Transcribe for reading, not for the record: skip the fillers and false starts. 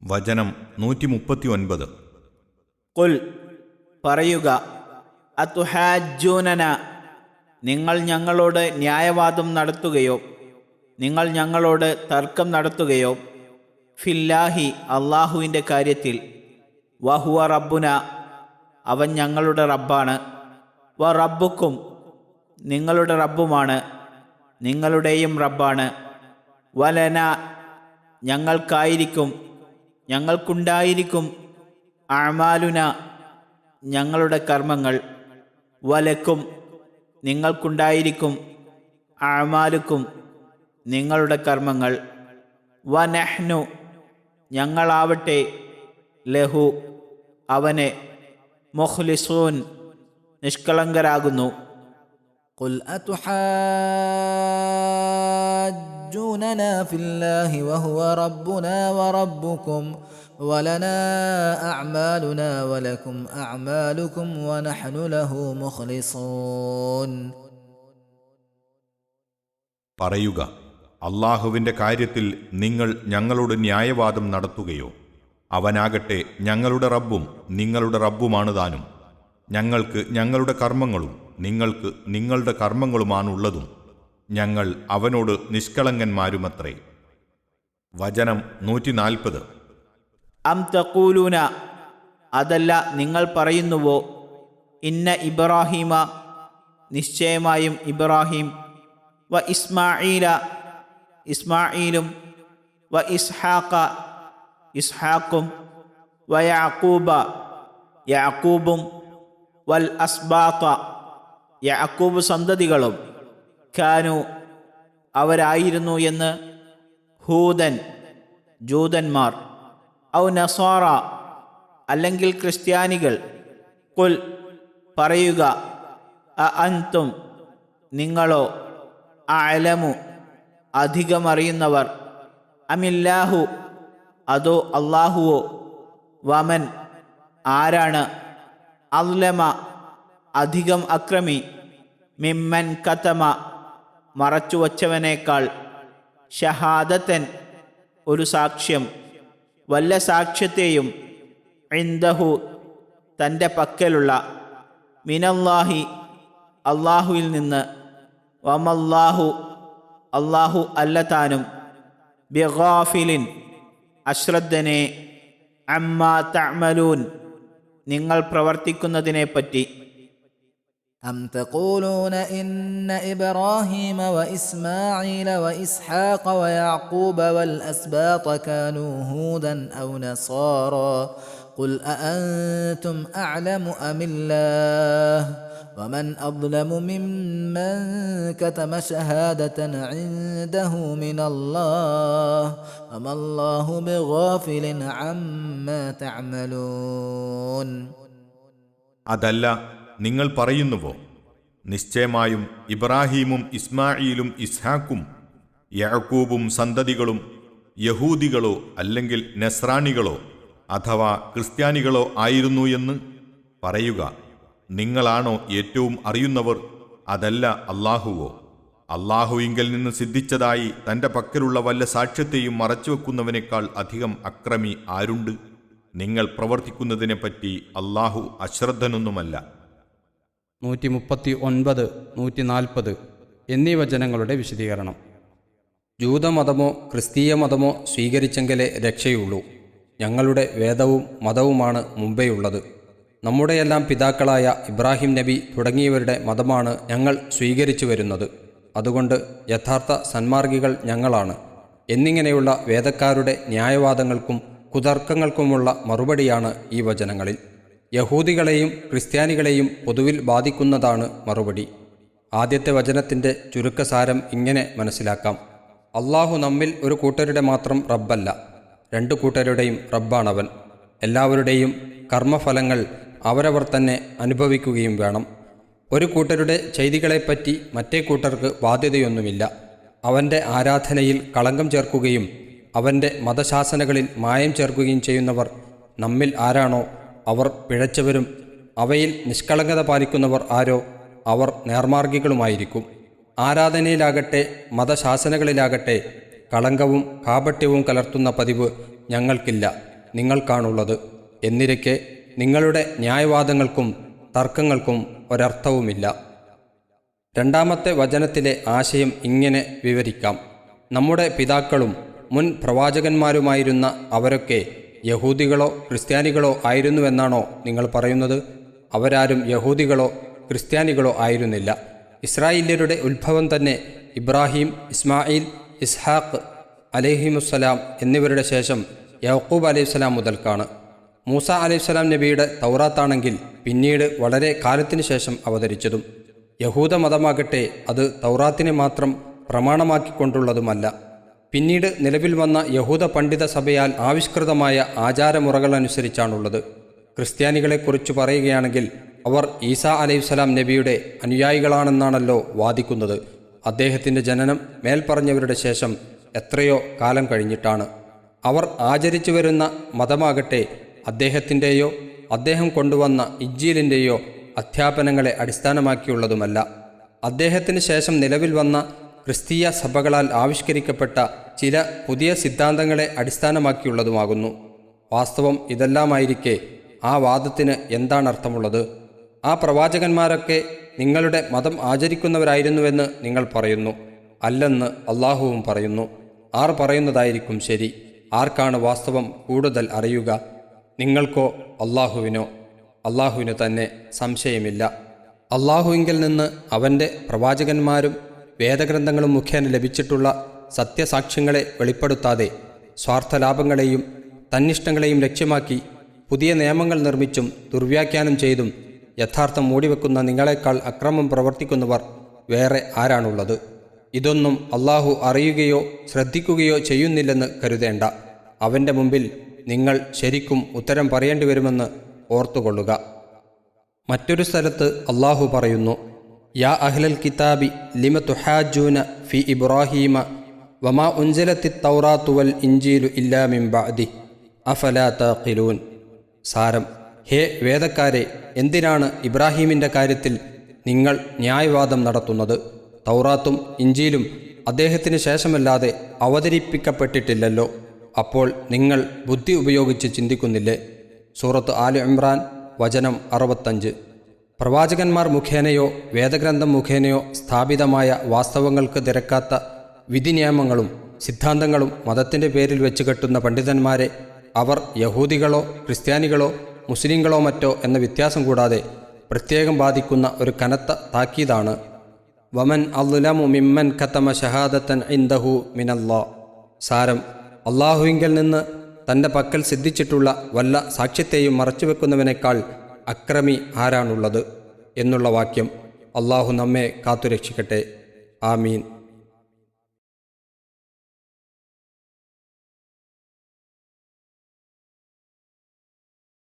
വചനം 139. ഖുൽ പറയുക, അതുഹാജ്ജൂനന, നിങ്ങൾ ഞങ്ങളോട് ന്യായവാദം നടത്തുകയോ നിങ്ങൾ ഞങ്ങളോട് തർക്കം നടത്തുകയോ ഫില്ലാഹി, അള്ളാഹുവിൻ്റെ കാര്യത്തിൽ, വഹുവ റബ്ബുന, അവൻ ഞങ്ങളുടെ റബ്ബാണ്, വ റബ്ബുക്കും, നിങ്ങളുടെ റബ്ബുമാണ്, നിങ്ങളുടെയും റബ്ബാണ്, വലന, ഞങ്ങൾക്കായിരിക്കും, ഞങ്ങൾക്കുണ്ടായിരിക്കും, അഅ്മാലുന, ഞങ്ങളുടെ കർമ്മങ്ങൾ, വലക്കും, നിങ്ങൾക്കുണ്ടായിരിക്കും, അഅ്മാലുക്കും, നിങ്ങളുടെ കർമ്മങ്ങൾ, വനഹ്നു, ഞങ്ങളാവട്ടെ, ലഹു, അവനെ, മുഖ്ലിസൂൻ, നിഷ്കളങ്കരാകുന്നു. ഖുൽ അതുഹാജ്ജൂനനാ ഫില്ലാഹി വഹുവ റബ്ബുനാ വറബ്ബുക്കും വലനാ അഅ്മാലുനാ വലക്കും അഅ്മാലുക്കും വനഹ്നു ലഹു മുഖ്ലിസൂൻ. പറയുക, അള്ളാഹുവിൻ്റെ കാര്യത്തിൽ നിങ്ങൾ ഞങ്ങളോട് ന്യായവാദം നടത്തുകയോ അവനാകട്ടെ ഞങ്ങളുടെ റബ്ബും നിങ്ങളുടെ റബ്ബുമാണ് താനും. ഞങ്ങൾക്ക് ഞങ്ങളുടെ കർമ്മങ്ങളും നിങ്ങൾക്ക് നിങ്ങളുടെ കർമ്മങ്ങളുമാണുള്ളതും. ഞങ്ങൾ അവനോട് നിഷ്കളങ്കന്മാരുമത്രേ. വചനം 140. അം തഖൂലൂന, അതല്ല നിങ്ങൾ പറയുന്നുവോ, ഇന്ന ഇബ്രാഹീമ, നിശ്ചയമായും ഇബ്രാഹിം, വ ഇസ്മാഈല, ഇസ്മാഈലും, വ ഇസ്ഹാഖ, ഇസ്ഹാഖും, വ യഅഖൂബ, യഅഖൂബും, വൽ അസ്ബാത, യഅഖൂബ് സന്തതികളും, കാനു, അവരായിരുന്നു എന്ന്, ഹൂദൻ, ജൂതന്മാർ, ഔ നസാറ, അല്ലെങ്കിൽ ക്രിസ്ത്യാനികൾ. ഖുൽ പറയുക, അഅൻതും, നിങ്ങളോ, അഅലമു, അധികമറിയുന്നവർ, അമില്ലാഹു, അതോ അല്ലാഹുവോ, വമൻ, ആരാണ്, അദ്ലമ, അധികം അക്രമി, മിമ്മൻ കതമ, മറച്ചുവച്ചവനേക്കാൾ, ഷഹാദത്തൻ, ഒരു സാക്ഷ്യം, വല്ല സാക്ഷ്യത്തെയും, ഇൻദഹു, തൻ്റെ പക്കലുള്ള, മിനല്ലാഹി, അള്ളാഹുവിൽ നിന്ന്, വമല്ലാഹു, അള്ളാഹു അല്ലതാനും, ബിഗാഫിലിൻ, അശ്രദ്ധനെ, അമ്മാ തഅ്മലൂൻ, നിങ്ങൾ പ്രവർത്തിക്കുന്നതിനെപ്പറ്റി. أم تقولون إن إبراهيم وإسماعيل وإسحاق ويعقوب والأسباط كانوا هودا أو نصارى قل أأنتم أعلم أم الله ومن أظلم ممن كتم شهادة عنده من الله وما الله بغافل عما تعملون. അതല്ല, നിങ്ങൾ പറയുന്നുവോ, നിശ്ചയമായും ഇബ്രാഹീമും ഇസ്മാഈലും ഇസ്ഹാക്കും യഅഖൂബും സന്തതികളും യഹൂദികളോ അല്ലെങ്കിൽ നസ്രാണികളോ അഥവാ ക്രിസ്ത്യാനികളോ ആയിരുന്നു എന്ന്. പറയുക, നിങ്ങളാണോ ഏറ്റവും അറിയുന്നവർ, അതല്ല അല്ലാഹുവോ? അല്ലാഹുവിങ്കൽ നിന്ന് സിദ്ധിച്ചതായി തൻ്റെ പക്കലുള്ള വല്ല സാക്ഷ്യത്തെയും മറച്ചുവെക്കുന്നവനേക്കാൾ അധികം അക്രമി ആരുണ്ട്? നിങ്ങൾ പ്രവർത്തിക്കുന്നതിനെപ്പറ്റി അല്ലാഹു അശ്രദ്ധനൊന്നുമല്ല. 139, 140 എന്നീ വചനങ്ങളുടെ വിശദീകരണം. ജൂതമതമോ ക്രിസ്തീയ മതമോ സ്വീകരിച്ചെങ്കിലേ രക്ഷയുള്ളൂ. ഞങ്ങളുടെ വേദവും മതവുമാണ് മുമ്പേയുള്ളത്. നമ്മുടെയെല്ലാം പിതാക്കളായ ഇബ്രാഹിം നബി തുടങ്ങിയവരുടെ മതമാണ് ഞങ്ങൾ സ്വീകരിച്ചു വരുന്നത്. അതുകൊണ്ട് യഥാർത്ഥ സന്മാർഗികൾ ഞങ്ങളാണ്. എന്നിങ്ങനെയുള്ള വേദക്കാരുടെ ന്യായവാദങ്ങൾക്കും കുതർക്കങ്ങൾക്കുമുള്ള മറുപടിയാണ് ഈ വചനങ്ങളിൽ. യഹൂദികളെയും ക്രിസ്ത്യാനികളെയും പൊതുവിൽ ബാധിക്കുന്നതാണ് മറുപടി. ആദ്യത്തെ വചനത്തിൻ്റെ ചുരുക്കസാരം ഇങ്ങനെ മനസ്സിലാക്കാം. അള്ളാഹു നമ്മിൽ ഒരു കൂട്ടരുടെ മാത്രം റബ്ബല്ല, രണ്ടു കൂട്ടരുടെയും റബ്ബാണവൻ. എല്ലാവരുടെയും കർമ്മഫലങ്ങൾ അവരവർ തന്നെ അനുഭവിക്കുകയും വേണം. ഒരു കൂട്ടരുടെ ചെയ്തികളെപ്പറ്റി മറ്റേ കൂട്ടർക്ക് ബാധ്യതയൊന്നുമില്ല. അവൻ്റെ ആരാധനയിൽ കളങ്കം ചേർക്കുകയും അവൻ്റെ മതശാസനകളിൽ മായം ചേർക്കുകയും ചെയ്യുന്നവർ നമ്മിൽ ആരാണോ അവർ പിഴച്ചവരും അവയിൽ നിഷ്കളങ്കത പാലിക്കുന്നവർ ആരോ അവർ നേർമാർഗികളുമായിരിക്കും. ആരാധനയിലാകട്ടെ മതശാസനകളിലാകട്ടെ കളങ്കവും കാപട്യവും കലർത്തുന്ന പതിവ് ഞങ്ങൾക്കില്ല. നിങ്ങൾക്കാണുള്ളത്. എന്നിരിക്കെ നിങ്ങളുടെ ന്യായവാദങ്ങൾക്കും തർക്കങ്ങൾക്കും ഒരർത്ഥവുമില്ല. രണ്ടാമത്തെ വചനത്തിലെ ആശയം ഇങ്ങനെ വിവരിക്കാം. നമ്മുടെ പിതാക്കളും മുൻ പ്രവാചകന്മാരുമായിരുന്ന അവരൊക്കെ യഹൂദികളോ ക്രിസ്ത്യാനികളോ ആയിരുന്നുവെന്നാണോ നിങ്ങൾ പറയുന്നത്? അവരാരും യഹൂദികളോ ക്രിസ്ത്യാനികളോ ആയിരുന്നില്ല. ഇസ്രായേല്യരുടെ ഉത്ഭവം തന്നെ ഇബ്രാഹിം, ഇസ്മായിൽ, ഇസ്ഹാഖ് അലൈഹിമുസ്സലാം എന്നിവരുടെ ശേഷം യാക്കൂബ് അലൈഹിസ്സലാം മുതൽക്കാണ്. മൂസ അലൈഹിസ്സലാം നബിയുടെ തൗറാത്താണെങ്കിൽ പിന്നീട് വളരെ കാലത്തിനു ശേഷം അവതരിച്ചതും. യഹൂദ മതമാകട്ടെ അത് തൗറാത്തിനെ മാത്രം പ്രമാണമാക്കിക്കൊണ്ടുള്ളതുമല്ല. പിന്നീട് നിലവിൽ വന്ന യഹൂദ പണ്ഡിത സഭയാൽ ആവിഷ്കൃതമായ ആചാരമുറകളനുസരിച്ചാണുള്ളത്. ക്രിസ്ത്യാനികളെക്കുറിച്ച് പറയുകയാണെങ്കിൽ അവർ ഈസാ അലൈഹിസ്സലാം നബിയുടെ അനുയായികളാണെന്നാണല്ലോ വാദിക്കുന്നത്. അദ്ദേഹത്തിൻ്റെ ജനനം മേൽപ്പറഞ്ഞവരുടെ ശേഷം എത്രയോ കാലം കഴിഞ്ഞിട്ടാണ്. അവർ ആചരിച്ചു വരുന്ന മതമാകട്ടെ അദ്ദേഹത്തിൻ്റെയോ അദ്ദേഹം കൊണ്ടുവന്ന ഇഞ്ചീലിൻ്റെയോ അധ്യാപനങ്ങളെ അടിസ്ഥാനമാക്കിയുള്ളതുമല്ല. അദ്ദേഹത്തിന് ശേഷം നിലവിൽ വന്ന ക്രിസ്തീയ സഭകളാൽ ആവിഷ്കരിക്കപ്പെട്ട ചില പുതിയ സിദ്ധാന്തങ്ങളെ അടിസ്ഥാനമാക്കിയുള്ളതുമാകുന്നു. വാസ്തവം ഇതെല്ലാമായിരിക്കെ ആ വാദത്തിന് എന്താണർത്ഥമുള്ളത്? ആ പ്രവാചകന്മാരൊക്കെ നിങ്ങളുടെ മതം ആചരിക്കുന്നവരായിരുന്നുവെന്ന് നിങ്ങൾ പറയുന്നു. അല്ലെന്ന് അള്ളാഹുവും പറയുന്നു. ആർ പറയുന്നതായിരിക്കും ശരി? ആർക്കാണ് വാസ്തവം കൂടുതൽ അറിയുക? നിങ്ങൾക്കോ അള്ളാഹുവിനോ? അള്ളാഹുവിന് തന്നെ സംശയമില്ല. അള്ളാഹുവിങ്കിൽ നിന്ന് അവൻ്റെ പ്രവാചകന്മാരും വേദഗ്രന്ഥങ്ങളും മുഖേന ലഭിച്ചിട്ടുള്ള സത്യസാക്ഷ്യങ്ങളെ വെളിപ്പെടുത്താതെ സ്വാർത്ഥലാഭങ്ങളെയും തന്നിഷ്ടങ്ങളെയും ലക്ഷ്യമാക്കി പുതിയ നിയമങ്ങൾ നിർമ്മിച്ചും ദുർവ്യാഖ്യാനം ചെയ്തും യഥാർത്ഥം മൂടിവെക്കുന്ന നിങ്ങളെക്കാൾ അക്രമം പ്രവർത്തിക്കുന്നവർ വേറെ ആരാണുള്ളത്? ഇതൊന്നും അള്ളാഹു അറിയുകയോ ശ്രദ്ധിക്കുകയോ ചെയ്യുന്നില്ലെന്ന് കരുതേണ്ട. അവൻ്റെ മുമ്പിൽ നിങ്ങൾ ശരിക്കും ഉത്തരം പറയേണ്ടി വരുമെന്ന് ഓർത്തുകൊള്ളുക. മറ്റൊരു സ്ഥലത്ത് അള്ളാഹു പറയുന്നു, യാ അഹ്ലൽ കിതാബി ലിമ തുഹാജൂന ഫി ഇബ്രാഹീമ വമാ ഉൻസിലത്തി തൗറാത്തു വൽ ഇഞ്ചീലു ഇല്ലാ മിൻ ബഅദി അഫലാ തഖിലൂൻ. സാരം: ഹേ വേദക്കാരെ, എന്തിനാണ് ഇബ്രാഹീമിൻ്റെ കാര്യത്തിൽ നിങ്ങൾ ന്യായവാദം നടത്തുന്നത്? തൗറാത്തും ഇഞ്ചീലും അദ്ദേഹത്തിന് ശേഷമല്ലാതെ അവതരിപ്പിക്കപ്പെട്ടിട്ടില്ലല്ലോ. അപ്പോൾ നിങ്ങൾ ബുദ്ധി ഉപയോഗിച്ച് ചിന്തിക്കുന്നില്ലേ? സൂറത്ത് ആൽ ഇമ്രാൻ വചനം 65. പ്രവാചകന്മാർ മുഖേനയോ വേദഗ്രന്ഥം മുഖേനയോ സ്ഥാപിതമായ വാസ്തവങ്ങൾക്ക് നിരക്കാത്ത വിധിനിയമങ്ങളും സിദ്ധാന്തങ്ങളും മതത്തിൻ്റെ പേരിൽ വെച്ച് കെട്ടുന്ന പണ്ഡിതന്മാരെ അവർ യഹൂദികളോ ക്രിസ്ത്യാനികളോ മുസ്ലിങ്ങളോ മറ്റോ എന്ന വ്യത്യാസം കൂടാതെ പ്രത്യേകം ബാധിക്കുന്ന ഒരു കനത്ത താക്കീതാണ്. വമൻ അദ്ലമു മിമ്മൻ ഖതമ ഷഹാദത്തൻ ഇൻദഹു മിനല്ലാ. സാരം: അള്ളാഹുവിങ്കിൽ നിന്ന് തൻ്റെ പക്കൽ സിദ്ധിച്ചിട്ടുള്ള വല്ല സാക്ഷ്യത്തെയും മറച്ചുവെക്കുന്നവനേക്കാൾ അക്രമി ആരാണുള്ളത് എന്നുള്ള വാക്യം. അള്ളാഹു നമ്മെ കാത്തുരക്ഷിക്കട്ടെ. ആമീൻ.